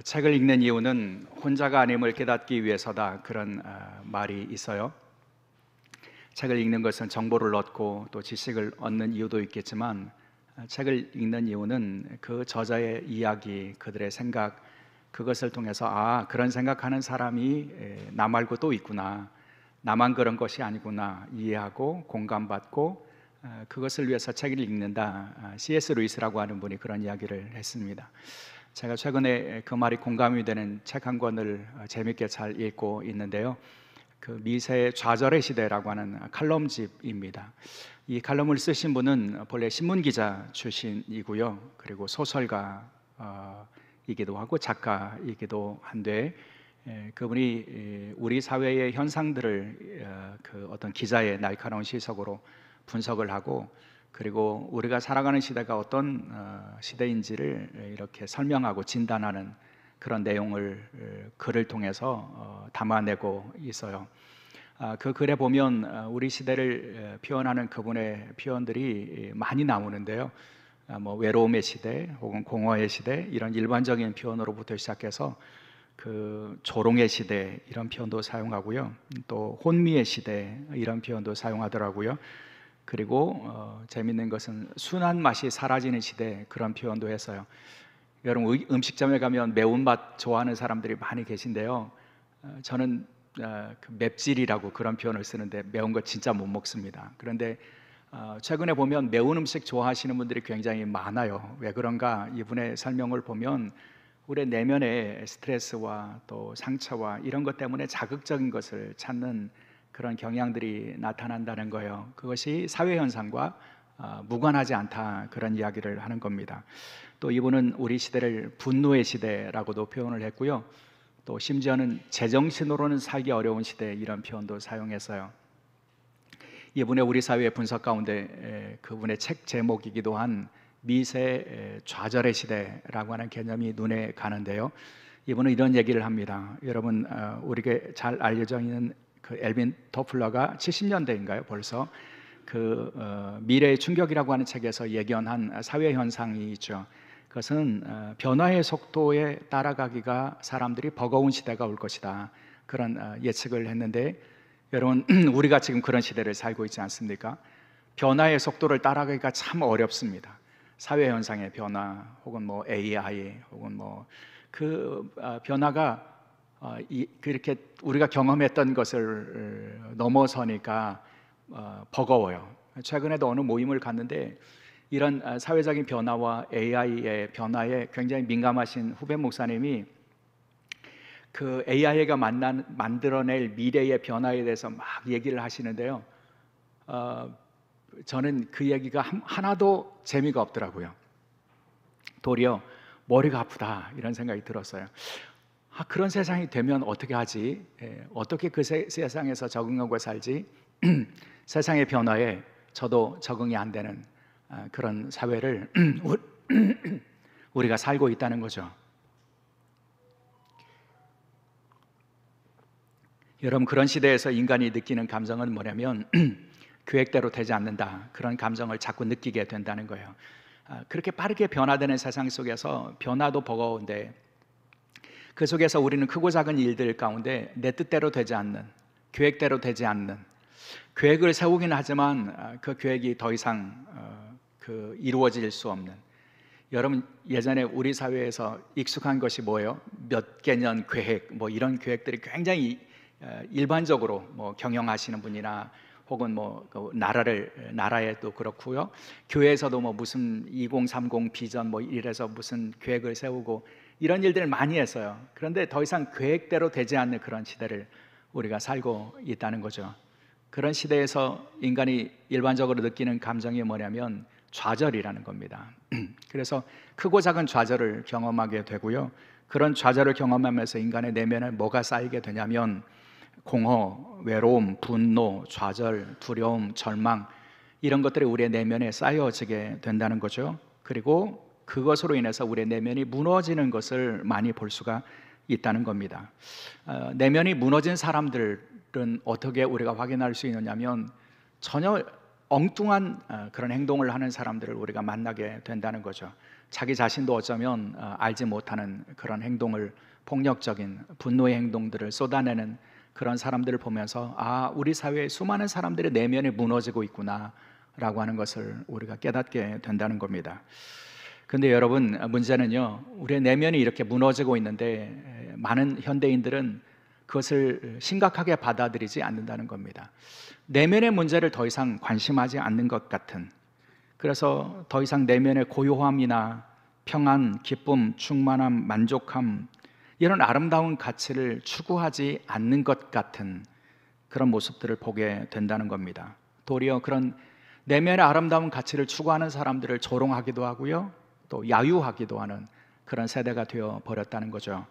책을 읽는 이유는 혼자가 아님을 깨닫기 위해서다, 그런 말이 있어요. 책을 읽는 것은 정보를 얻고 또 지식을 얻는 이유도 있겠지만, 책을 읽는 이유는 그 저자의 이야기, 그들의 생각, 그것을 통해서 그런 생각하는 사람이 나 말고 또 있구나, 나만 그런 것이 아니구나 이해하고 공감받고, 그것을 위해서 책을 읽는다. C.S. 루이스라고 하는 분이 그런 이야기를 했습니다. 제가 최근에 그 말이 공감이 되는 책 한 권을 재밌게 잘 읽고 있는데요. 그 미세의 좌절의 시대라고 하는 칼럼집입니다. 이 칼럼을 쓰신 분은 본래 신문기자 출신이고요. 그리고 소설가이기도 하고 작가이기도 한데, 그분이 우리 사회의 현상들을 그 어떤 기자의 날카로운 시각으로 분석을 하고, 그리고 우리가 살아가는 시대가 어떤 시대인지를 이렇게 설명하고 진단하는 그런 내용을 글을 통해서 담아내고 있어요. 그 글에 보면 우리 시대를 표현하는 그분의 표현들이 많이 나오는데요. 뭐 외로움의 시대 혹은 공허의 시대, 이런 일반적인 표현으로부터 시작해서 그 조롱의 시대, 이런 표현도 사용하고요. 또 혼미의 시대, 이런 표현도 사용하더라고요. 그리고 재밌는 것은 순한 맛이 사라지는 시대, 그런 표현도 했어요. 여러분, 음식점에 가면 매운맛 좋아하는 사람들이 많이 계신데요. 저는 그 맵찔이라고 그런 표현을 쓰는데 매운 거 진짜 못 먹습니다. 그런데 최근에 보면 매운 음식 좋아하시는 분들이 굉장히 많아요. 왜 그런가? 이분의 설명을 보면 우리 내면의 스트레스와 또 상처와 이런 것 때문에 자극적인 것을 찾는 그런 경향들이 나타난다는 거예요. 그것이 사회 현상과 무관하지 않다, 그런 이야기를 하는 겁니다. 또 이분은 우리 시대를 분노의 시대라고도 표현을 했고요. 또 심지어는 제정신으로는 살기 어려운 시대, 이런 표현도 사용했어요. 이분의 우리 사회의 분석 가운데 그분의 책 제목이기도 한 미세 좌절의 시대라고 하는 개념이 눈에 가는데요. 이분은 이런 얘기를 합니다. 여러분, 우리에게 잘 알려져 있는 그 엘빈 토플러가 70년대인가요? 벌써 그 미래의 충격이라고 하는 책에서 예견한 사회 현상이 있죠. 그것은 변화의 속도에 따라가기가 사람들이 버거운 시대가 올 것이다, 그런 예측을 했는데, 여러분, 우리가 지금 그런 시대를 살고 있지 않습니까? 변화의 속도를 따라가기가 참 어렵습니다. 사회 현상의 변화 혹은 뭐 AI 혹은 뭐 그 변화가 그렇게 우리가 경험했던 것을 넘어서니까 버거워요. 최근에도 어느 모임을 갔는데 이런 사회적인 변화와 AI의 변화에 굉장히 민감하신 후배 목사님이 그 AI가 만들어낼 미래의 변화에 대해서 막 얘기를 하시는데요. 저는 그 얘기가 하나도 재미가 없더라고요. 도리어 머리가 아프다, 이런 생각이 들었어요. 그런 세상이 되면 어떻게 하지? 어떻게 그 세상에서 적응하고 살지? 세상의 변화에 저도 적응이 안 되는 그런 사회를 우리가 살고 있다는 거죠. 여러분, 그런 시대에서 인간이 느끼는 감정은 뭐냐면 계획대로 되지 않는다, 그런 감정을 자꾸 느끼게 된다는 거예요. 그렇게 빠르게 변화되는 세상 속에서 변화도 버거운데, 그 속에서 우리는 크고 작은 일들 가운데 내 뜻대로 되지 않는, 계획대로 되지 않는, 계획을 세우긴 하지만 그 계획이 더 이상 이루어질 수 없는, 여러분, 예전에 우리 사회에서 익숙한 것이 뭐예요? 몇 개년 계획, 뭐 이런 계획들이 굉장히 일반적으로 뭐 경영하시는 분이나 혹은 뭐 나라에도 그렇고요, 교회에서도 뭐 무슨 2030 비전 뭐 이래서 무슨 계획을 세우고 이런 일들을 많이 했어요. 그런데 더 이상 계획대로 되지 않는 그런 시대를 우리가 살고 있다는 거죠. 그런 시대에서 인간이 일반적으로 느끼는 감정이 뭐냐면 좌절이라는 겁니다. 그래서 크고 작은 좌절을 경험하게 되고요, 그런 좌절을 경험하면서 인간의 내면에 뭐가 쌓이게 되냐면 공허, 외로움, 분노, 좌절, 두려움, 절망, 이런 것들이 우리의 내면에 쌓여지게 된다는 거죠. 그리고 그것으로 인해서 우리의 내면이 무너지는 것을 많이 볼 수가 있다는 겁니다. 내면이 무너진 사람들은 어떻게 우리가 확인할 수 있느냐면 전혀 엉뚱한 그런 행동을 하는 사람들을 우리가 만나게 된다는 거죠. 자기 자신도 어쩌면 알지 못하는 그런 행동을, 폭력적인 분노의 행동들을 쏟아내는 그런 사람들을 보면서 우리 사회에 수많은 사람들의 내면이 무너지고 있구나 라고 하는 것을 우리가 깨닫게 된다는 겁니다. 근데 여러분, 문제는요, 우리의 내면이 이렇게 무너지고 있는데 많은 현대인들은 그것을 심각하게 받아들이지 않는다는 겁니다. 내면의 문제를 더 이상 관심하지 않는 것 같은, 그래서 더 이상 내면의 고요함이나 평안, 기쁨, 충만함, 만족함, 이런 아름다운 가치를 추구하지 않는 것 같은 그런 모습들을 보게 된다는 겁니다. 도리어 그런 내면의 아름다운 가치를 추구하는 사람들을 조롱하기도 하고요, 또 야유하기도 하는 그런 세대가 되어 버렸다는 거죠.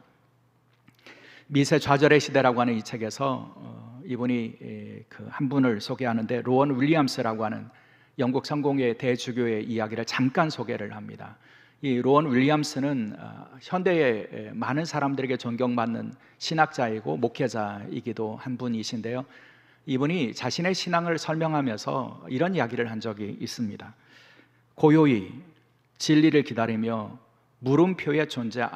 미세좌절의 시대라고 하는 이 책에서 이분이 그 한 분을 소개하는데, 로원 윌리엄스라고 하는 영국 성공의 대주교의 이야기를 잠깐 소개를 합니다. 이 로원 윌리엄스는 현대의 많은 사람들에게 존경받는 신학자이고 목회자이기도 한 분이신데요, 이분이 자신의 신앙을 설명하면서 이런 이야기를 한 적이 있습니다. 고요히 진리를 기다리며 물음표의 존재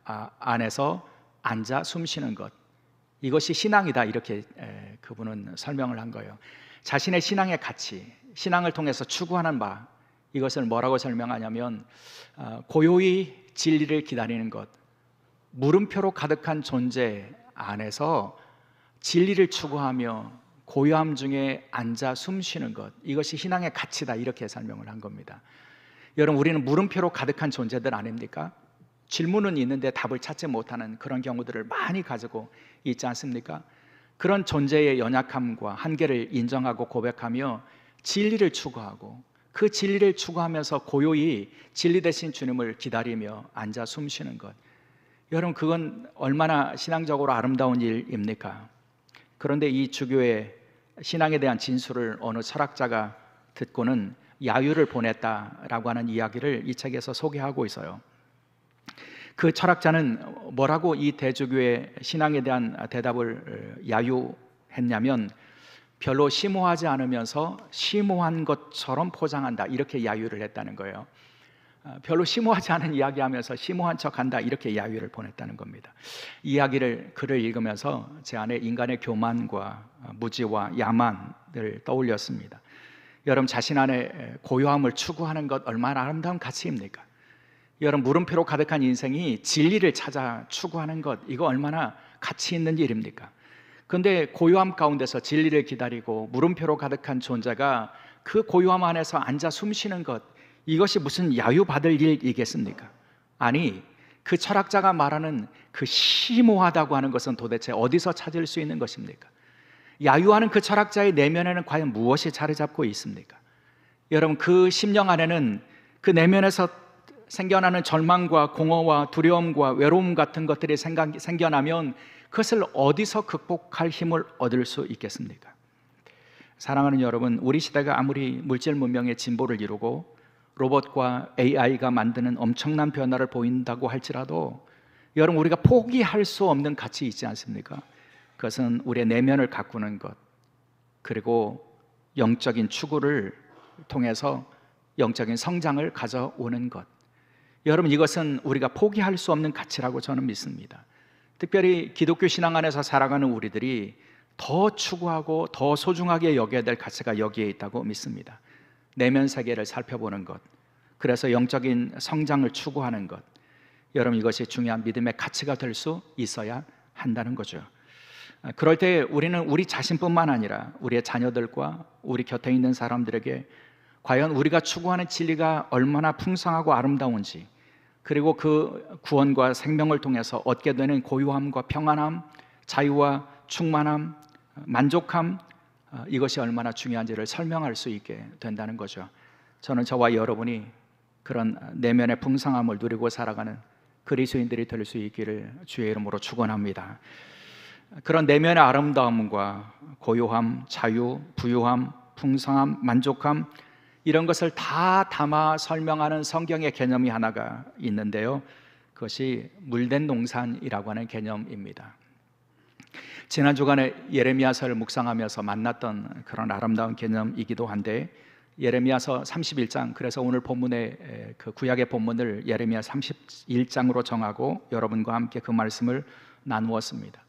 안에서 앉아 숨쉬는 것, 이것이 신앙이다, 이렇게 그분은 설명을 한 거예요. 자신의 신앙의 가치, 신앙을 통해서 추구하는 바, 이것을 뭐라고 설명하냐면 고요히 진리를 기다리는 것, 물음표로 가득한 존재 안에서 진리를 추구하며 고요함 중에 앉아 숨쉬는 것, 이것이 신앙의 가치다, 이렇게 설명을 한 겁니다. 여러분, 우리는 물음표로 가득한 존재들 아닙니까? 질문은 있는데 답을 찾지 못하는 그런 경우들을 많이 가지고 있지 않습니까? 그런 존재의 연약함과 한계를 인정하고 고백하며 진리를 추구하고, 그 진리를 추구하면서 고요히 진리 되신 주님을 기다리며 앉아 숨쉬는 것, 여러분, 그건 얼마나 신앙적으로 아름다운 일입니까? 그런데 이 주교의 신앙에 대한 진술을 어느 철학자가 듣고는 야유를 보냈다라고 하는 이야기를 이 책에서 소개하고 있어요. 그 철학자는 뭐라고 이 대주교의 신앙에 대한 대답을 야유했냐면, 별로 심오하지 않으면서 심오한 것처럼 포장한다, 이렇게 야유를 했다는 거예요. 별로 심오하지 않은 이야기하면서 심오한 척한다, 이렇게 야유를 보냈다는 겁니다. 이 글을 읽으면서 제 안에 인간의 교만과 무지와 야만을 떠올렸습니다. 여러분, 자신 안에 고요함을 추구하는 것 얼마나 아름다운 가치입니까? 여러분, 물음표로 가득한 인생이 진리를 찾아 추구하는 것, 이거 얼마나 가치 있는 일입니까? 그런데 고요함 가운데서 진리를 기다리고 물음표로 가득한 존재가 그 고요함 안에서 앉아 숨쉬는 것, 이것이 무슨 야유받을 일이겠습니까? 아니, 그 철학자가 말하는 그 심오하다고 하는 것은 도대체 어디서 찾을 수 있는 것입니까? 야유하는 그 철학자의 내면에는 과연 무엇이 자리 잡고 있습니까? 여러분, 그 심령 안에는 그 내면에서 생겨나는 절망과 공허와 두려움과 외로움 같은 것들이 생겨나면 그것을 어디서 극복할 힘을 얻을 수 있겠습니까? 사랑하는 여러분, 우리 시대가 아무리 물질 문명의 진보를 이루고 로봇과 AI가 만드는 엄청난 변화를 보인다고 할지라도, 여러분, 우리가 포기할 수 없는 가치 있지 않습니까? 그것은 우리의 내면을 가꾸는 것, 그리고 영적인 추구를 통해서 영적인 성장을 가져오는 것, 여러분, 이것은 우리가 포기할 수 없는 가치라고 저는 믿습니다. 특별히 기독교 신앙 안에서 살아가는 우리들이 더 추구하고 더 소중하게 여겨야 될 가치가 여기에 있다고 믿습니다. 내면 세계를 살펴보는 것, 그래서 영적인 성장을 추구하는 것, 여러분, 이것이 중요한 믿음의 가치가 될 수 있어야 한다는 거죠. 그럴 때 우리는 우리 자신뿐만 아니라 우리의 자녀들과 우리 곁에 있는 사람들에게 과연 우리가 추구하는 진리가 얼마나 풍성하고 아름다운지, 그리고 그 구원과 생명을 통해서 얻게 되는 고요함과 평안함, 자유와 충만함, 만족함, 이것이 얼마나 중요한지를 설명할 수 있게 된다는 거죠. 저는 저와 여러분이 그런 내면의 풍성함을 누리고 살아가는 그리스도인들이 될 수 있기를 주의 이름으로 축원합니다. 그런 내면의 아름다움과 고요함, 자유, 부유함, 풍성함, 만족함, 이런 것을 다 담아 설명하는 성경의 개념이 하나가 있는데요, 그것이 물된 농산이라고 하는 개념입니다. 지난 주간에 예레미야서를 묵상하면서 만났던 그런 아름다운 개념이기도 한데, 예레미야서 31장, 그래서 오늘 본문의 그 구약의 본문을 예레미야 31장으로 정하고 여러분과 함께 그 말씀을 나누었습니다.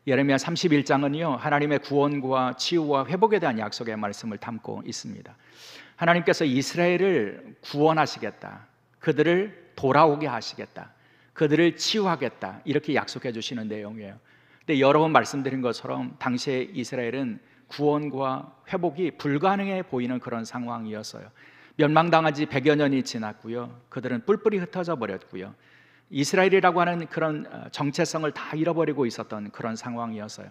예레미야 31장은요 하나님의 구원과 치유와 회복에 대한 약속의 말씀을 담고 있습니다. 하나님께서 이스라엘을 구원하시겠다, 그들을 돌아오게 하시겠다, 그들을 치유하겠다, 이렇게 약속해 주시는 내용이에요. 근데 여러 번 말씀드린 것처럼 당시에 이스라엘은 구원과 회복이 불가능해 보이는 그런 상황이었어요. 멸망당한 지 100여 년이 지났고요, 그들은 뿔뿔이 흩어져 버렸고요, 이스라엘이라고 하는 그런 정체성을 다 잃어버리고 있었던 그런 상황이었어요.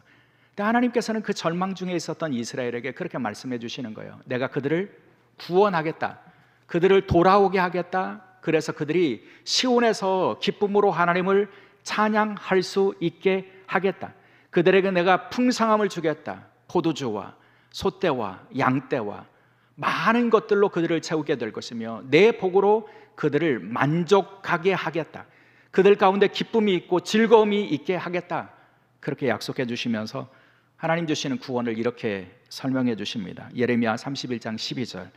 근데 하나님께서는 그 절망 중에 있었던 이스라엘에게 그렇게 말씀해 주시는 거예요. 내가 그들을 구원하겠다, 그들을 돌아오게 하겠다, 그래서 그들이 시온에서 기쁨으로 하나님을 찬양할 수 있게 하겠다, 그들에게 내가 풍성함을 주겠다, 포도주와 소떼와 양떼와 많은 것들로 그들을 채우게 될 것이며 내 복으로 그들을 만족하게 하겠다, 그들 가운데 기쁨이 있고 즐거움이 있게 하겠다, 그렇게 약속해 주시면서 하나님 주시는 구원을 이렇게 설명해 주십니다. 예레미야 31장 12절,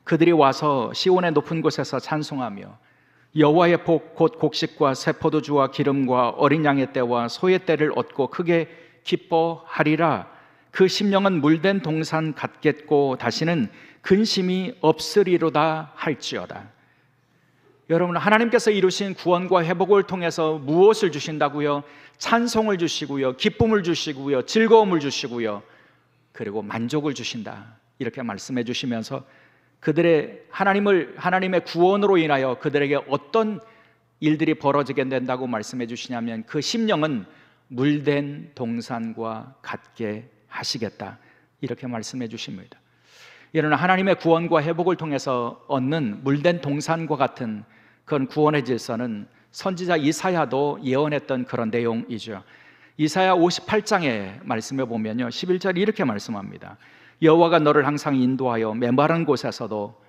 그들이 와서 시온의 높은 곳에서 찬송하며 여호와의 복 곧 곡식과 새 포도주와 기름과 어린 양의 떼와 소의 떼를 얻고 크게 기뻐하리라. 그 심령은 물된 동산 같겠고 다시는 근심이 없으리로다 할지어다. 여러분, 하나님께서 이루신 구원과 회복을 통해서 무엇을 주신다고요? 찬송을 주시고요, 기쁨을 주시고요, 즐거움을 주시고요, 그리고 만족을 주신다, 이렇게 말씀해 주시면서 그들의 하나님의 구원으로 인하여 그들에게 어떤 일들이 벌어지게 된다고 말씀해 주시냐면 그 심령은 물된 동산과 같게 하시겠다, 이렇게 말씀해 주십니다. 이런 하나님의 구원과 회복을 통해서 얻는 물된 동산과 같은 그런 구원의 질서는 선지자 이사야도 예언했던 그런 내용이죠. 이사야 58장의 말씀에 보면요 11절 이렇게 말씀합니다. 여호와가 너를 항상 인도하여 메마른 곳에서도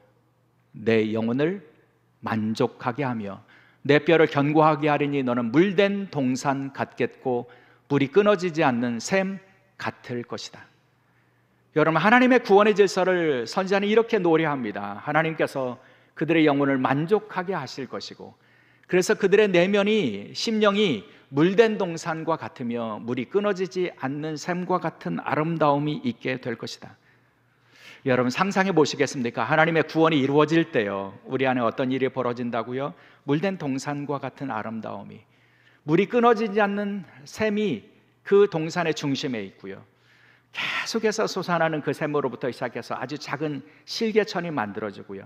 내 영혼을 만족하게 하며 내 뼈를 견고하게 하리니 너는 물된 동산 같겠고 물이 끊어지지 않는 샘 같을 것이다. 여러분, 하나님의 구원의 질서를 선지자는 이렇게 노래합니다. 하나님께서 그들의 영혼을 만족하게 하실 것이고, 그래서 그들의 내면이, 심령이 물된 동산과 같으며 물이 끊어지지 않는 샘과 같은 아름다움이 있게 될 것이다. 여러분, 상상해 보시겠습니까? 하나님의 구원이 이루어질 때요 우리 안에 어떤 일이 벌어진다고요? 물된 동산과 같은 아름다움이, 물이 끊어지지 않는 샘이 그 동산의 중심에 있고요, 계속해서 솟아나는 그 샘으로부터 시작해서 아주 작은 실개천이 만들어지고요,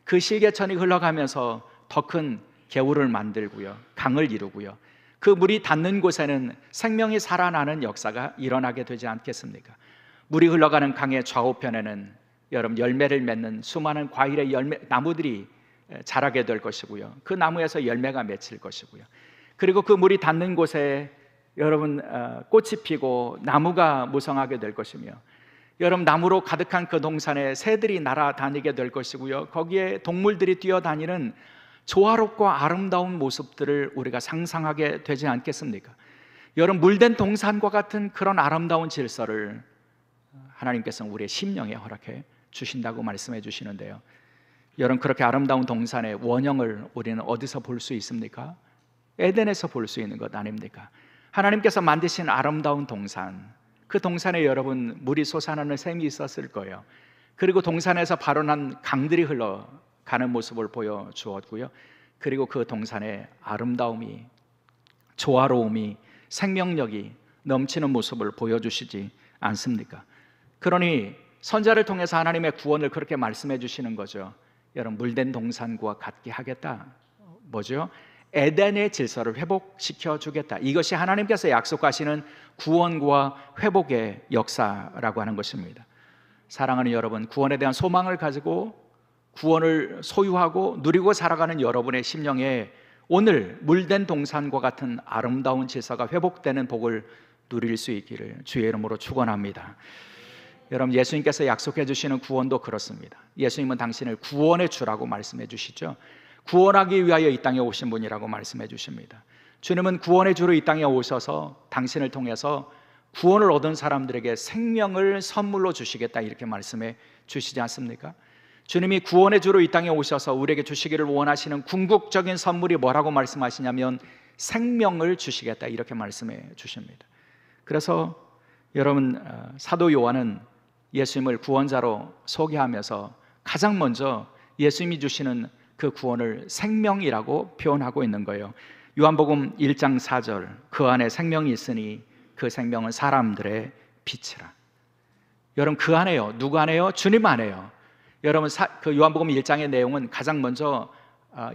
그 실개천이 흘러가면서 더 큰 개울을 만들고요, 강을 이루고요, 그 물이 닿는 곳에는 생명이 살아나는 역사가 일어나게 되지 않겠습니까? 물이 흘러가는 강의 좌우편에는 여러분 열매를 맺는 수많은 과일의 나무들이 자라게 될 것이고요, 그 나무에서 열매가 맺힐 것이고요, 그리고 그 물이 닿는 곳에 여러분 꽃이 피고 나무가 무성하게 될 것이며, 여러분 나무로 가득한 그 동산에 새들이 날아다니게 될 것이고요, 거기에 동물들이 뛰어다니는 조화롭고 아름다운 모습들을 우리가 상상하게 되지 않겠습니까? 여러분, 물된 동산과 같은 그런 아름다운 질서를 하나님께서는 우리의 심령에 허락해 주신다고 말씀해 주시는데요, 여러분, 그렇게 아름다운 동산의 원형을 우리는 어디서 볼 수 있습니까? 에덴에서 볼 수 있는 것 아닙니까? 하나님께서 만드신 아름다운 동산, 그 동산에 여러분 물이 솟아나는 샘이 있었을 거예요. 그리고 동산에서 발원한 강들이 흘러가는 모습을 보여주었고요, 그리고 그 동산에 아름다움이, 조화로움이, 생명력이 넘치는 모습을 보여주시지 않습니까? 그러니 선자를 통해서 하나님의 구원을 그렇게 말씀해 주시는 거죠. 여러분, 물된 동산과 같게 하겠다. 뭐죠? 에덴의 질서를 회복시켜 주겠다. 이것이 하나님께서 약속하시는 구원과 회복의 역사라고 하는 것입니다. 사랑하는 여러분, 구원에 대한 소망을 가지고 구원을 소유하고 누리고 살아가는 여러분의 심령에 오늘 물된 동산과 같은 아름다운 질서가 회복되는 복을 누릴 수 있기를 주의 이름으로 축원합니다. 여러분, 예수님께서 약속해 주시는 구원도 그렇습니다. 예수님은 당신을 구원의 주라고 말씀해 주시죠. 구원하기 위하여 이 땅에 오신 분이라고 말씀해 주십니다. 주님은 구원의 주로 이 땅에 오셔서 당신을 통해서 구원을 얻은 사람들에게 생명을 선물로 주시겠다, 이렇게 말씀해 주시지 않습니까? 주님이 구원의 주로 이 땅에 오셔서 우리에게 주시기를 원하시는 궁극적인 선물이 뭐라고 말씀하시냐면 생명을 주시겠다 이렇게 말씀해 주십니다. 그래서 여러분, 사도 요한은 예수님을 구원자로 소개하면서 가장 먼저 예수님이 주시는 그 구원을 생명이라고 표현하고 있는 거예요. 요한복음 1장 4절, 그 안에 생명이 있으니 그 생명은 사람들의 빛이라. 여러분, 그 안에요. 누구 안에요? 주님 안에요. 여러분, 그 요한복음 1장의 내용은 가장 먼저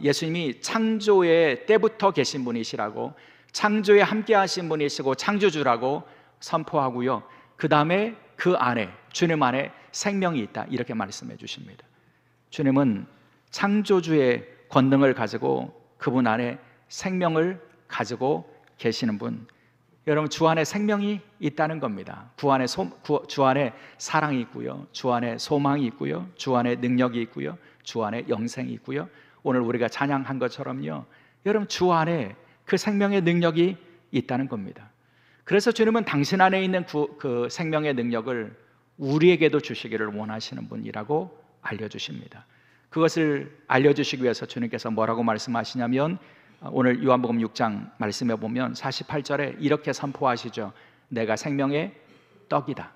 예수님이 창조의 때부터 계신 분이시라고, 창조에 함께 하신 분이시고 창조주라고 선포하고요. 그 다음에 그 안에, 주님 안에 생명이 있다 이렇게 말씀해 주십니다. 주님은 창조주의 권능을 가지고 그분 안에 생명을 가지고 계시는 분. 여러분, 주 안에 생명이 있다는 겁니다. 주 안에 사랑이 있고요, 주 안에 소망이 있고요, 주 안에 능력이 있고요, 주 안에 영생이 있고요. 오늘 우리가 찬양한 것처럼요, 여러분, 주 안에 그 생명의 능력이 있다는 겁니다. 그래서 주님은 당신 안에 있는 그 생명의 능력을 우리에게도 주시기를 원하시는 분이라고 알려주십니다. 그것을 알려주시기 위해서 주님께서 뭐라고 말씀하시냐면, 오늘 요한복음 6장 말씀해 보면 48절에 이렇게 선포하시죠. 내가 생명의 떡이다.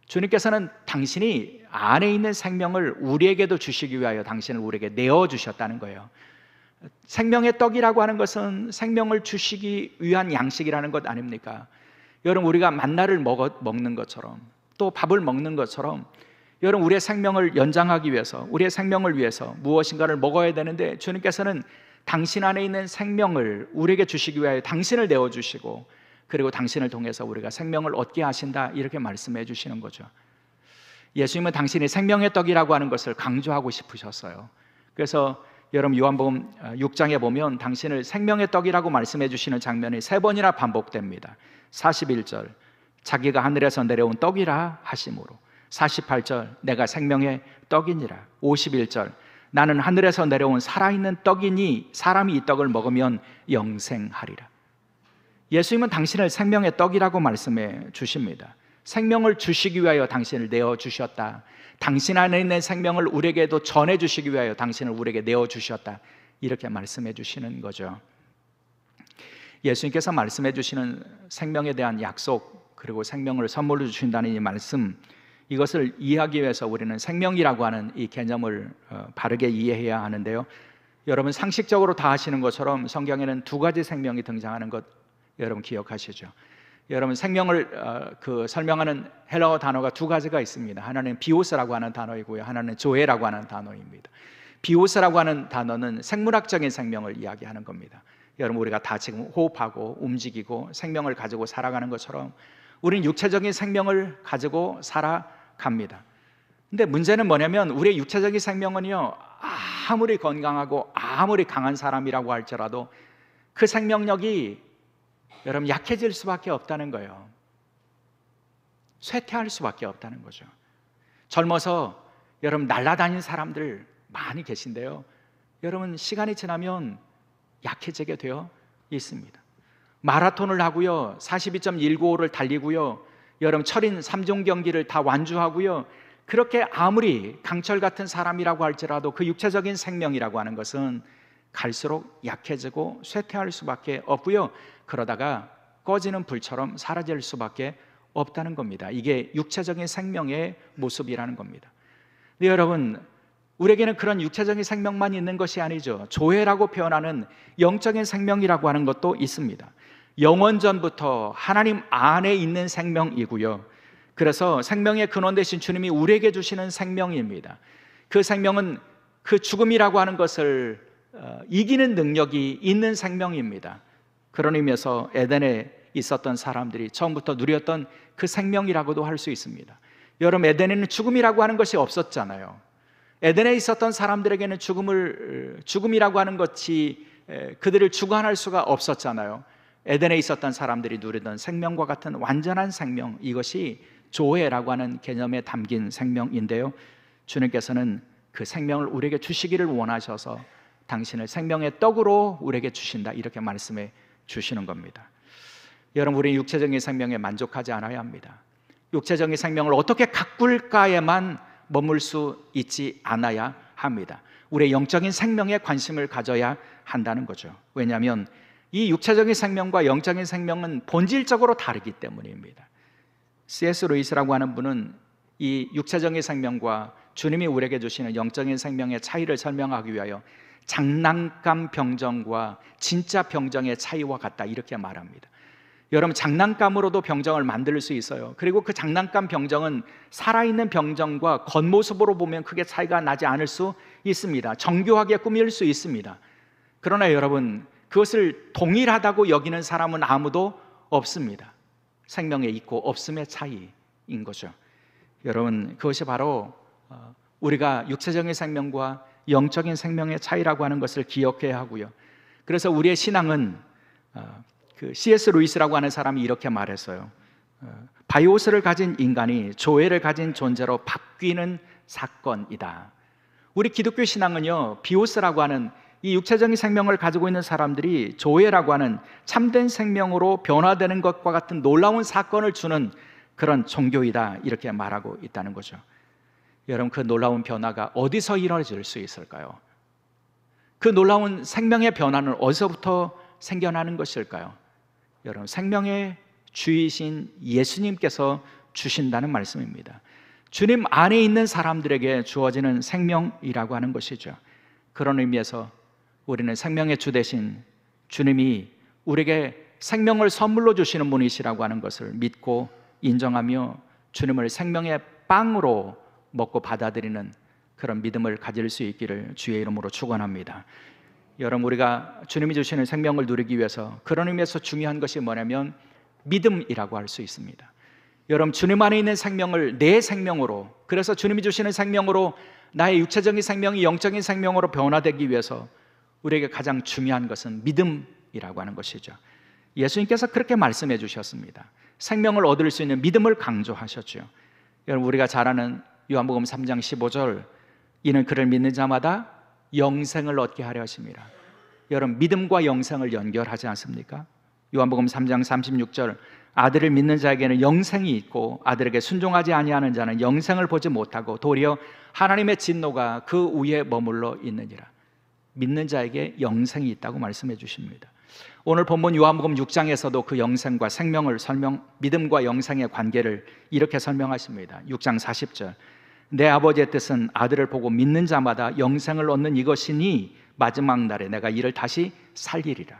주님께서는 당신이 안에 있는 생명을 우리에게도 주시기 위하여 당신을 우리에게 내어주셨다는 거예요. 생명의 떡이라고 하는 것은 생명을 주시기 위한 양식이라는 것 아닙니까? 여러분, 우리가 만나를 먹는 것처럼, 또 밥을 먹는 것처럼, 여러분, 우리의 생명을 연장하기 위해서, 우리의 생명을 위해서 무엇인가를 먹어야 되는데, 주님께서는 당신 안에 있는 생명을 우리에게 주시기 위하여 당신을 내어주시고, 그리고 당신을 통해서 우리가 생명을 얻게 하신다 이렇게 말씀해 주시는 거죠. 예수님은 당신이 생명의 떡이라고 하는 것을 강조하고 싶으셨어요. 그래서 여러분, 요한복음 6장에 보면 당신을 생명의 떡이라고 말씀해 주시는 장면이 3번이나 반복됩니다. 41절, 자기가 하늘에서 내려온 떡이라 하심으로. 48절, 내가 생명의 떡이니라. 51절, 나는 하늘에서 내려온 살아있는 떡이니 사람이 이 떡을 먹으면 영생하리라. 예수님은 당신을 생명의 떡이라고 말씀해 주십니다. 생명을 주시기 위하여 당신을 내어주셨다. 당신 안에 있는 생명을 우리에게도 전해주시기 위하여 당신을 우리에게 내어주셨다 이렇게 말씀해 주시는 거죠. 예수님께서 말씀해 주시는 생명에 대한 약속, 그리고 생명을 선물로 주신다는 이 말씀, 이것을 이해하기 위해서 우리는 생명이라고 하는 이 개념을 바르게 이해해야 하는데요. 여러분, 상식적으로 다 아시는 것처럼 성경에는 2가지 생명이 등장하는 것 여러분 기억하시죠? 여러분, 생명을 설명하는 헬라어 단어가 2가지가 있습니다. 하나는 비오스라고 하는 단어이고요, 하나는 조에라고 하는 단어입니다. 비오스라고 하는 단어는 생물학적인 생명을 이야기하는 겁니다. 여러분, 우리가 다 지금 호흡하고 움직이고 생명을 가지고 살아가는 것처럼 우리는 육체적인 생명을 가지고 살아갑니다. 근데 문제는 뭐냐면, 우리의 육체적인 생명은요, 아무리 건강하고 아무리 강한 사람이라고 할지라도 그 생명력이 여러분 약해질 수밖에 없다는 거예요. 쇠퇴할 수밖에 없다는 거죠. 젊어서 여러분 날아다니는 사람들 많이 계신데요, 여러분 시간이 지나면 약해지게 되어 있습니다. 마라톤을 하고요, 42.195를 달리고요, 여러분 철인 3종 경기를 다 완주하고요, 그렇게 아무리 강철 같은 사람이라고 할지라도 그 육체적인 생명이라고 하는 것은 갈수록 약해지고 쇠퇴할 수밖에 없고요, 그러다가 꺼지는 불처럼 사라질 수밖에 없다는 겁니다. 이게 육체적인 생명의 모습이라는 겁니다. 근데 여러분, 우리에게는 그런 육체적인 생명만 있는 것이 아니죠. 조회라고 표현하는 영적인 생명이라고 하는 것도 있습니다. 영원전부터 하나님 안에 있는 생명이고요, 그래서 생명의 근원 되신 주님이 우리에게 주시는 생명입니다. 그 생명은 그 죽음이라고 하는 것을 이기는 능력이 있는 생명입니다. 그런 의미에서 에덴에 있었던 사람들이 처음부터 누렸던 그 생명이라고도 할 수 있습니다. 여러분, 에덴에는 죽음이라고 하는 것이 없었잖아요. 에덴에 있었던 사람들에게는 죽음이라고 하는 것이 그들을 주관할 수가 없었잖아요. 에덴에 있었던 사람들이 누리던 생명과 같은 완전한 생명, 이것이 조회라고 하는 개념에 담긴 생명인데요, 주님께서는 그 생명을 우리에게 주시기를 원하셔서 당신을 생명의 떡으로 우리에게 주신다 이렇게 말씀해 주시는 겁니다. 여러분, 우리 육체적인 생명에 만족하지 않아야 합니다. 육체적인 생명을 어떻게 가꿀까에만 머물 수 있지 않아야 합니다. 우리의 영적인 생명에 관심을 가져야 한다는 거죠. 왜냐하면 이 육체적인 생명과 영적인 생명은 본질적으로 다르기 때문입니다. C.S. 루이스라고 하는 분은 이 육체적인 생명과 주님이 우리에게 주시는 영적인 생명의 차이를 설명하기 위하여 장난감 병정과 진짜 병정의 차이와 같다 이렇게 말합니다. 여러분, 장난감으로도 병정을 만들 수 있어요. 그리고 그 장난감 병정은 살아있는 병정과 겉모습으로 보면 크게 차이가 나지 않을 수 있습니다. 정교하게 꾸밀 수 있습니다. 그러나 여러분, 그것을 동일하다고 여기는 사람은 아무도 없습니다. 생명의 있고 없음의 차이인 거죠. 여러분, 그것이 바로 우리가 육체적인 생명과 영적인 생명의 차이라고 하는 것을 기억해야 하고요. 그래서 우리의 신앙은 그 C.S. 루이스라고 하는 사람이 이렇게 말했어요. 바이오스를 가진 인간이 조회를 가진 존재로 바뀌는 사건이다. 우리 기독교 신앙은요, 비오스라고 하는 이 육체적인 생명을 가지고 있는 사람들이 조회라고 하는 참된 생명으로 변화되는 것과 같은 놀라운 사건을 주는 그런 종교이다 이렇게 말하고 있다는 거죠. 여러분, 그 놀라운 변화가 어디서 이루어질 수 있을까요? 그 놀라운 생명의 변화는 어디서부터 생겨나는 것일까요? 여러분, 생명의 주이신 예수님께서 주신다는 말씀입니다. 주님 안에 있는 사람들에게 주어지는 생명이라고 하는 것이죠. 그런 의미에서 우리는 생명의 주 되신 주님이 우리에게 생명을 선물로 주시는 분이시라고 하는 것을 믿고 인정하며 주님을 생명의 빵으로 먹고 받아들이는 그런 믿음을 가질 수 있기를 주의 이름으로 축원합니다. 여러분, 우리가 주님이 주시는 생명을 누리기 위해서 그런 의미에서 중요한 것이 뭐냐면 믿음이라고 할 수 있습니다. 여러분, 주님 안에 있는 생명을 내 생명으로, 그래서 주님이 주시는 생명으로 나의 육체적인 생명이 영적인 생명으로 변화되기 위해서 우리에게 가장 중요한 것은 믿음이라고 하는 것이죠. 예수님께서 그렇게 말씀해 주셨습니다. 생명을 얻을 수 있는 믿음을 강조하셨죠. 여러분, 우리가 잘 아는 요한복음 3장 15절, 이는 그를 믿는 자마다 영생을 얻게 하려 하십니다. 여러분, 믿음과 영생을 연결하지 않습니까? 요한복음 3장 36절, 아들을 믿는 자에게는 영생이 있고 아들에게 순종하지 아니하는 자는 영생을 보지 못하고 도리어 하나님의 진노가 그 위에 머물러 있느니라. 믿는 자에게 영생이 있다고 말씀해 주십니다. 오늘 본문 요한복음 6장에서도 그 영생과 생명을 믿음과 영생의 관계를 이렇게 설명하십니다. 6장 40절, 내 아버지의 뜻은 아들을 보고 믿는 자마다 영생을 얻는 이것이니 마지막 날에 내가 이를 다시 살리리라.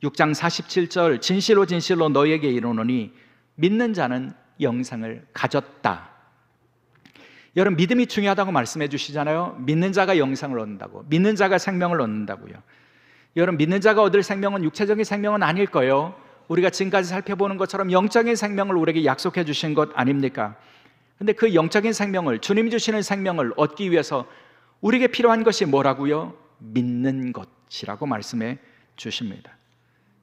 6장 47절, 진실로 진실로 너희에게 이르노니 믿는 자는 영생을 가졌다. 여러분, 믿음이 중요하다고 말씀해 주시잖아요. 믿는 자가 영생을 얻는다고, 믿는 자가 생명을 얻는다고요. 여러분, 믿는 자가 얻을 생명은 육체적인 생명은 아닐 거예요. 우리가 지금까지 살펴보는 것처럼 영적인 생명을 우리에게 약속해 주신 것 아닙니까? 근데 그 영적인 생명을, 주님이 주시는 생명을 얻기 위해서 우리에게 필요한 것이 뭐라고요? 믿는 것이라고 말씀해 주십니다.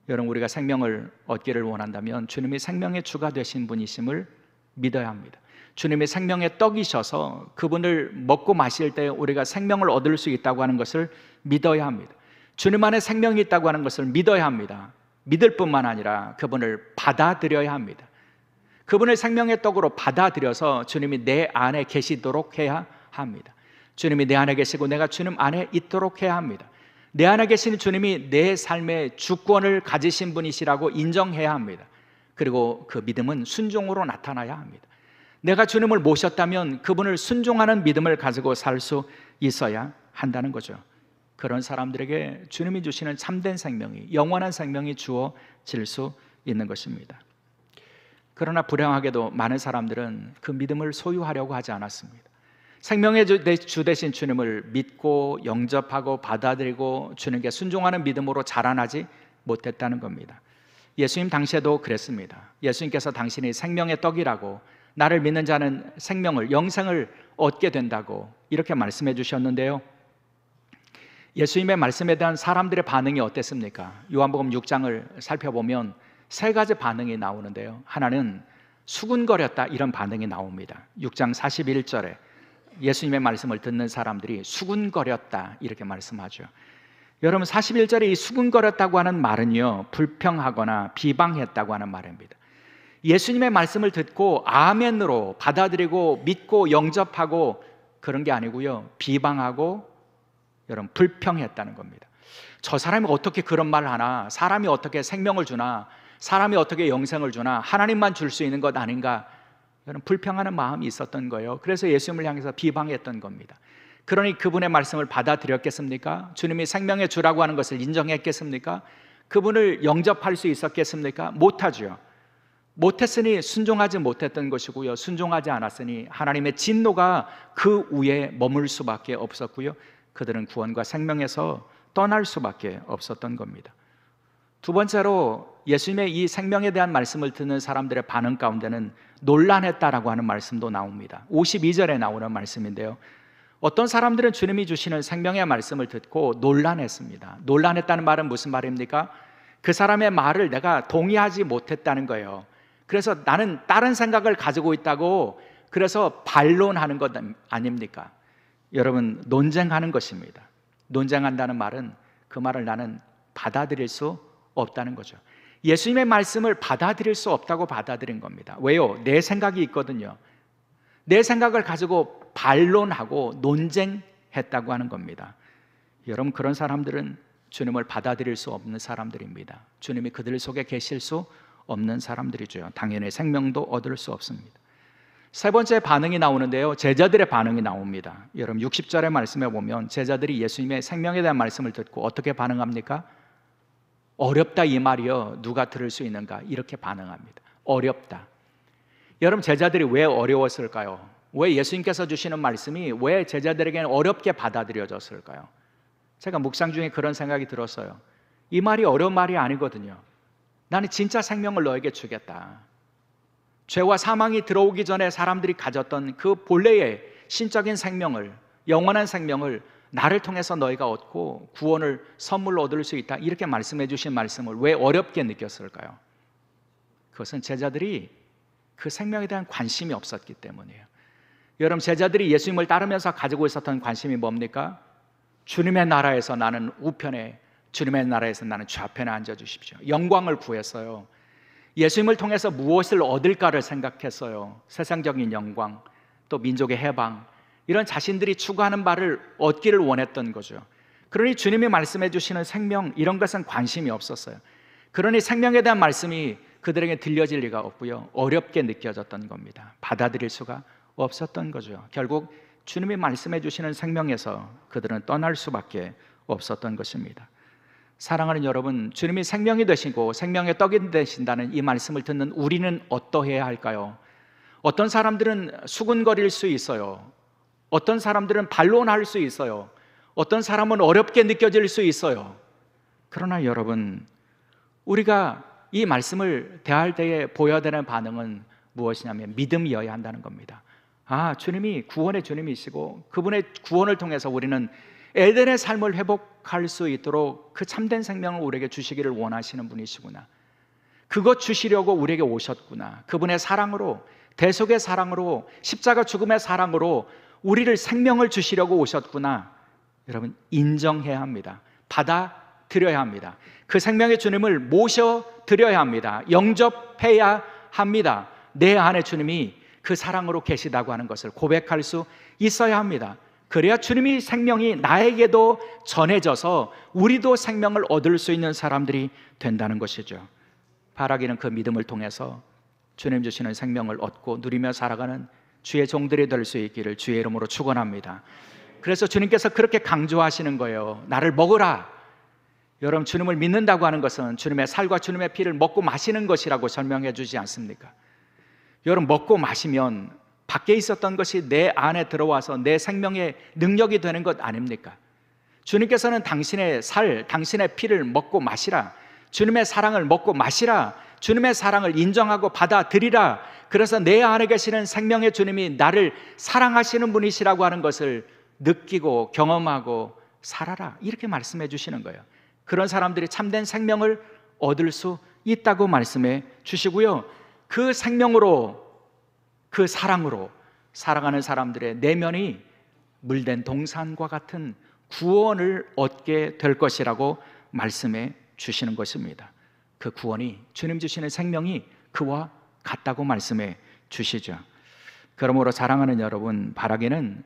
여러분, 우리가 생명을 얻기를 원한다면 주님이 생명의 주가 되신 분이심을 믿어야 합니다. 주님이 생명의 떡이셔서 그분을 먹고 마실 때 우리가 생명을 얻을 수 있다고 하는 것을 믿어야 합니다. 주님 안에 생명이 있다고 하는 것을 믿어야 합니다. 믿을 뿐만 아니라 그분을 받아들여야 합니다. 그분을 생명의 떡으로 받아들여서 주님이 내 안에 계시도록 해야 합니다. 주님이 내 안에 계시고 내가 주님 안에 있도록 해야 합니다. 내 안에 계신 주님이 내 삶의 주권을 가지신 분이시라고 인정해야 합니다. 그리고 그 믿음은 순종으로 나타나야 합니다. 내가 주님을 모셨다면 그분을 순종하는 믿음을 가지고 살 수 있어야 한다는 거죠. 그런 사람들에게 주님이 주시는 참된 생명이, 영원한 생명이 주어질 수 있는 것입니다. 그러나 불행하게도 많은 사람들은 그 믿음을 소유하려고 하지 않았습니다. 생명의 주 되신 주님을 믿고 영접하고 받아들이고 주님께 순종하는 믿음으로 자라나지 못했다는 겁니다. 예수님 당시에도 그랬습니다. 예수님께서 당신이 생명의 떡이라고, 나를 믿는 자는 생명을, 영생을 얻게 된다고 이렇게 말씀해 주셨는데요, 예수님의 말씀에 대한 사람들의 반응이 어땠습니까? 요한복음 6장을 살펴보면 세 가지 반응이 나오는데요, 하나는 수군거렸다, 이런 반응이 나옵니다. 6장 41절에 예수님의 말씀을 듣는 사람들이 수군거렸다 이렇게 말씀하죠. 여러분, 41절에 이 수군거렸다고 하는 말은요, 불평하거나 비방했다고 하는 말입니다. 예수님의 말씀을 듣고 아멘으로 받아들이고 믿고 영접하고 그런 게 아니고요, 비방하고 여러분 불평했다는 겁니다. 저 사람이 어떻게 그런 말을 하나? 사람이 어떻게 생명을 주나? 사람이 어떻게 영생을 주나? 하나님만 줄 수 있는 것 아닌가? 여러분 불평하는 마음이 있었던 거예요. 그래서 예수님을 향해서 비방했던 겁니다. 그러니 그분의 말씀을 받아들였겠습니까? 주님이 생명의 주라고 하는 것을 인정했겠습니까? 그분을 영접할 수 있었겠습니까? 못하죠. 못했으니 순종하지 못했던 것이고요, 순종하지 않았으니 하나님의 진노가 그 위에 머물 수밖에 없었고요, 그들은 구원과 생명에서 떠날 수밖에 없었던 겁니다. 두 번째로 예수님의 이 생명에 대한 말씀을 듣는 사람들의 반응 가운데는 논란했다라고 하는 말씀도 나옵니다. 52절에 나오는 말씀인데요, 어떤 사람들은 주님이 주시는 생명의 말씀을 듣고 논란했습니다. 논란했다는 말은 무슨 말입니까? 그 사람의 말을 내가 동의하지 못했다는 거예요. 그래서 나는 다른 생각을 가지고 있다고, 그래서 반론하는 것 아닙니까? 여러분, 논쟁하는 것입니다. 논쟁한다는 말은 그 말을 나는 받아들일 수 없다는 거죠. 예수님의 말씀을 받아들일 수 없다고 받아들인 겁니다. 왜요? 내 생각이 있거든요. 내 생각을 가지고 반론하고 논쟁했다고 하는 겁니다. 여러분, 그런 사람들은 주님을 받아들일 수 없는 사람들입니다. 주님이 그들 속에 계실 수 없는 사람들이죠. 당연히 생명도 얻을 수 없습니다. 세 번째 반응이 나오는데요, 제자들의 반응이 나옵니다. 여러분 60절의 말씀에 보면 제자들이 예수님의 생명에 대한 말씀을 듣고 어떻게 반응합니까? 어렵다 이 말이요, 누가 들을 수 있는가? 이렇게 반응합니다. 어렵다. 여러분, 제자들이 왜 어려웠을까요? 왜 예수님께서 주시는 말씀이 왜 제자들에게는 어렵게 받아들여졌을까요? 제가 묵상 중에 그런 생각이 들었어요. 이 말이 어려운 말이 아니거든요. 나는 진짜 생명을 너에게 주겠다. 죄와 사망이 들어오기 전에 사람들이 가졌던 그 본래의 신적인 생명을, 영원한 생명을 나를 통해서 너희가 얻고 구원을 선물로 얻을 수 있다, 이렇게 말씀해 주신 말씀을 왜 어렵게 느꼈을까요? 그것은 제자들이 그 생명에 대한 관심이 없었기 때문이에요. 여러분, 제자들이 예수님을 따르면서 가지고 있었던 관심이 뭡니까? 주님의 나라에서 나는 우편에, 주님의 나라에서 나는 좌편에 앉아주십시오. 영광을 구했어요. 예수님을 통해서 무엇을 얻을까를 생각했어요. 세상적인 영광, 또 민족의 해방, 이런 자신들이 추구하는 바를 얻기를 원했던 거죠. 그러니 주님이 말씀해 주시는 생명, 이런 것은 관심이 없었어요. 그러니 생명에 대한 말씀이 그들에게 들려질 리가 없고요, 어렵게 느껴졌던 겁니다. 받아들일 수가 없었던 거죠. 결국 주님이 말씀해 주시는 생명에서 그들은 떠날 수밖에 없었던 것입니다. 사랑하는 여러분, 주님이 생명이 되시고 생명의 떡이 되신다는 이 말씀을 듣는 우리는 어떠해야 할까요? 어떤 사람들은 수군거릴 수 있어요. 어떤 사람들은 반론할 수 있어요. 어떤 사람은 어렵게 느껴질 수 있어요. 그러나 여러분, 우리가 이 말씀을 대할 때에 보여야 되는 반응은 무엇이냐면 믿음이어야 한다는 겁니다. 아, 주님이 구원의 주님이시고 그분의 구원을 통해서 우리는 에덴의 삶을 회복할 수 있도록 그 참된 생명을 우리에게 주시기를 원하시는 분이시구나. 그것 주시려고 우리에게 오셨구나. 그분의 사랑으로, 대속의 사랑으로, 십자가 죽음의 사랑으로 우리를 생명을 주시려고 오셨구나. 여러분, 인정해야 합니다. 받아들여야 합니다. 그 생명의 주님을 모셔드려야 합니다. 영접해야 합니다. 내 안에 주님이 그 사랑으로 계시다고 하는 것을 고백할 수 있어야 합니다. 그래야 주님이 생명이 나에게도 전해져서 우리도 생명을 얻을 수 있는 사람들이 된다는 것이죠. 바라기는 그 믿음을 통해서 주님 주시는 생명을 얻고 누리며 살아가는 주의 종들이 될 수 있기를 주의 이름으로 축원합니다. 그래서 주님께서 그렇게 강조하시는 거예요. 나를 먹으라. 여러분, 주님을 믿는다고 하는 것은 주님의 살과 주님의 피를 먹고 마시는 것이라고 설명해 주지 않습니까? 여러분, 먹고 마시면 밖에 있었던 것이 내 안에 들어와서 내 생명의 능력이 되는 것 아닙니까? 주님께서는 당신의 살, 당신의 피를 먹고 마시라, 주님의 사랑을 먹고 마시라, 주님의 사랑을 인정하고 받아들이라, 그래서 내 안에 계시는 생명의 주님이 나를 사랑하시는 분이시라고 하는 것을 느끼고 경험하고 살아라, 이렇게 말씀해 주시는 거예요. 그런 사람들이 참된 생명을 얻을 수 있다고 말씀해 주시고요, 그 생명으로, 그 사랑으로 살아가는 사람들의 내면이 물된 동산과 같은 구원을 얻게 될 것이라고 말씀해 주시는 것입니다. 그 구원이, 주님 주시는 생명이 그와 같다고 말씀해 주시죠. 그러므로 사랑하는 여러분, 바라기는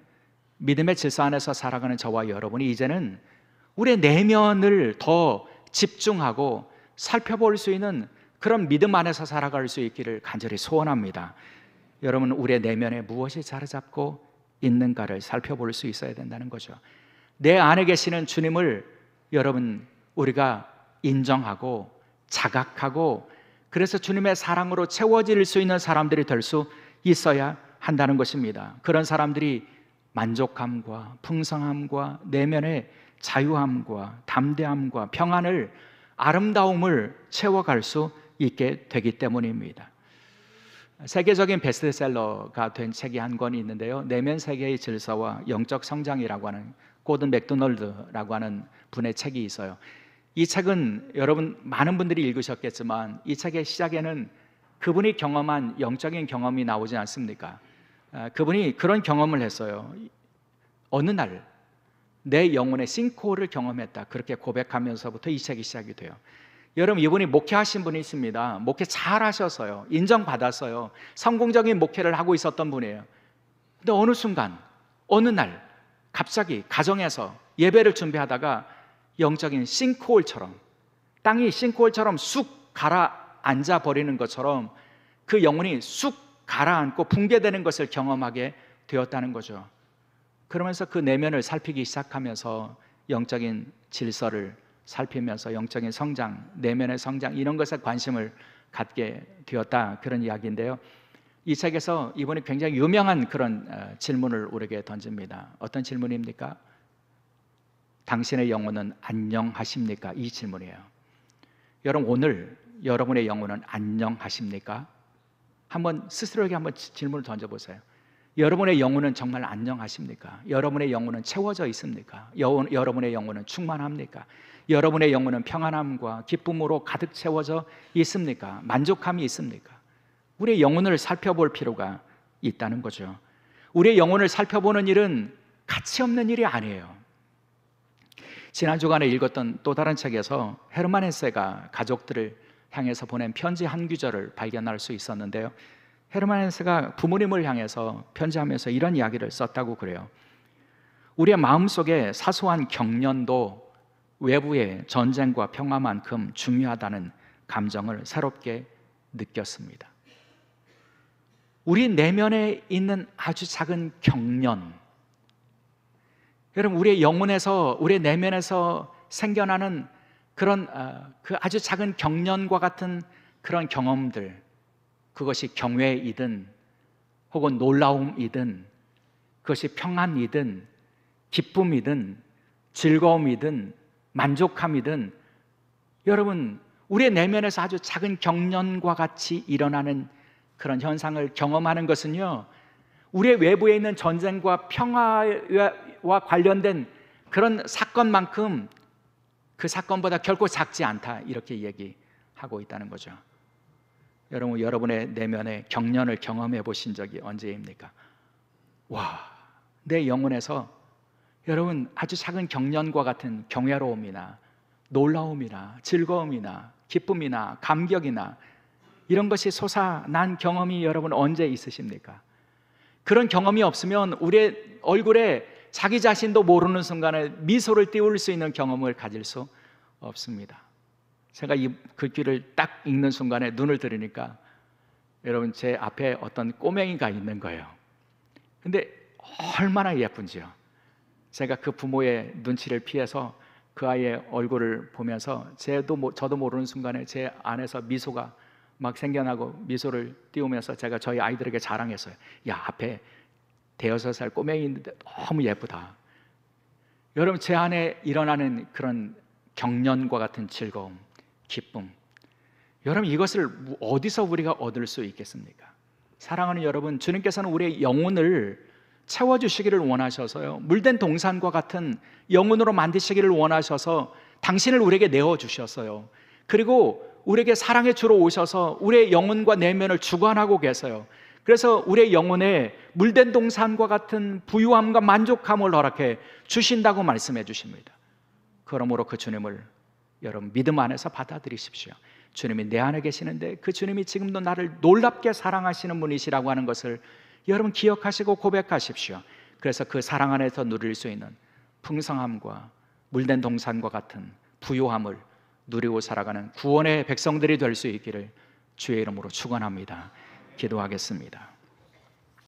믿음의 질서 안에서 살아가는 저와 여러분이 이제는 우리의 내면을 더 집중하고 살펴볼 수 있는 그런 믿음 안에서 살아갈 수 있기를 간절히 소원합니다. 여러분, 우리의 내면에 무엇이 자리 잡고 있는가를 살펴볼 수 있어야 된다는 거죠. 내 안에 계시는 주님을 여러분, 우리가 인정하고 자각하고, 그래서 주님의 사랑으로 채워질 수 있는 사람들이 될 수 있어야 한다는 것입니다. 그런 사람들이 만족함과 풍성함과 내면의 자유함과 담대함과 평안을, 아름다움을 채워갈 수 있게 되기 때문입니다. 세계적인 베스트셀러가 된 책이 한 권이 있는데요, 내면 세계의 질서와 영적 성장이라고 하는 고든 맥도널드라고 하는 분의 책이 있어요. 이 책은 여러분 많은 분들이 읽으셨겠지만, 이 책의 시작에는 그분이 경험한 영적인 경험이 나오지 않습니까? 그분이 그런 경험을 했어요. 어느 날 내 영혼의 싱크홀을 경험했다, 그렇게 고백하면서부터 이 책이 시작이 돼요. 여러분, 이분이 목회하신 분이 있습니다. 목회 잘 하셨어요. 인정받았어요. 성공적인 목회를 하고 있었던 분이에요. 근데 어느 순간, 어느 날 갑자기 가정에서 예배를 준비하다가 영적인 싱크홀처럼, 땅이 싱크홀처럼 쑥 가라앉아 버리는 것처럼 그 영혼이 쑥 가라앉고 붕괴되는 것을 경험하게 되었다는 거죠. 그러면서 그 내면을 살피기 시작하면서 영적인 질서를 살피면서 영적인 성장, 내면의 성장, 이런 것에 관심을 갖게 되었다, 그런 이야기인데요, 이 책에서 이분이 굉장히 유명한 그런 질문을 우리에게 던집니다. 어떤 질문입니까? 당신의 영혼은 안녕하십니까? 이 질문이에요. 여러분, 오늘 여러분의 영혼은 안녕하십니까? 한번 스스로에게 한번 질문을 던져보세요. 여러분의 영혼은 정말 안녕하십니까? 여러분의 영혼은 채워져 있습니까? 여러분의 영혼은 충만합니까? 여러분의 영혼은 평안함과 기쁨으로 가득 채워져 있습니까? 만족함이 있습니까? 우리의 영혼을 살펴볼 필요가 있다는 거죠. 우리의 영혼을 살펴보는 일은 가치 없는 일이 아니에요. 지난 주간에 읽었던 또 다른 책에서 헤르만 헤세가 가족들을 향해서 보낸 편지 한 구절을 발견할 수 있었는데요, 헤르만 헤세가 부모님을 향해서 편지하면서 이런 이야기를 썼다고 그래요. 우리의 마음속에 사소한 경련도 외부의 전쟁과 평화만큼 중요하다는 감정을 새롭게 느꼈습니다. 우리 내면에 있는 아주 작은 경련, 여러분, 우리의 영혼에서, 우리의 내면에서 생겨나는 그런 그 아주 작은 경련과 같은 그런 경험들, 그것이 경외이든 혹은 놀라움이든, 그것이 평안이든 기쁨이든 즐거움이든 만족함이든, 여러분, 우리의 내면에서 아주 작은 경련과 같이 일어나는 그런 현상을 경험하는 것은요, 우리의 외부에 있는 전쟁과 평화와 관련된 그런 사건만큼 그 사건보다 결코 작지 않다, 이렇게 얘기하고 있다는 거죠. 여러분, 여러분의 내면의 경련을 경험해 보신 적이 언제입니까? 와, 내 영혼에서 여러분 아주 작은 경련과 같은 경외로움이나 놀라움이나 즐거움이나 기쁨이나 감격이나 이런 것이 솟아난 경험이 여러분 언제 있으십니까? 그런 경험이 없으면 우리의 얼굴에 자기 자신도 모르는 순간에 미소를 띄울 수 있는 경험을 가질 수 없습니다. 제가 이 글귀를 딱 읽는 순간에 눈을 들으니까 여러분, 제 앞에 어떤 꼬맹이가 있는 거예요. 근데 얼마나 예쁜지요. 제가 그 부모의 눈치를 피해서 그 아이의 얼굴을 보면서 저도 모르는 순간에 제 안에서 미소가 막 생겨나고 미소를 띄우면서 제가 저희 아이들에게 자랑했어요. 야, 앞에 대여섯 살 꼬맹이 있는데 너무 예쁘다. 여러분, 제 안에 일어나는 그런 경련과 같은 즐거움, 기쁨, 여러분, 이것을 어디서 우리가 얻을 수 있겠습니까? 사랑하는 여러분, 주님께서는 우리의 영혼을 채워주시기를 원하셔서요, 물된 동산과 같은 영혼으로 만드시기를 원하셔서 당신을 우리에게 내어주셨어요. 그리고 우리에게 사랑의 주로 오셔서 우리의 영혼과 내면을 주관하고 계세요. 그래서 우리의 영혼에 물된 동산과 같은 부유함과 만족함을 허락해 주신다고 말씀해 주십니다. 그러므로 그 주님을 여러분 믿음 안에서 받아들이십시오. 주님이 내 안에 계시는데 그 주님이 지금도 나를 놀랍게 사랑하시는 분이시라고 하는 것을 여러분 기억하시고 고백하십시오. 그래서 그 사랑 안에서 누릴 수 있는 풍성함과 물된 동산과 같은 부요함을 누리고 살아가는 구원의 백성들이 될 수 있기를 주의 이름으로 축원합니다. 기도하겠습니다.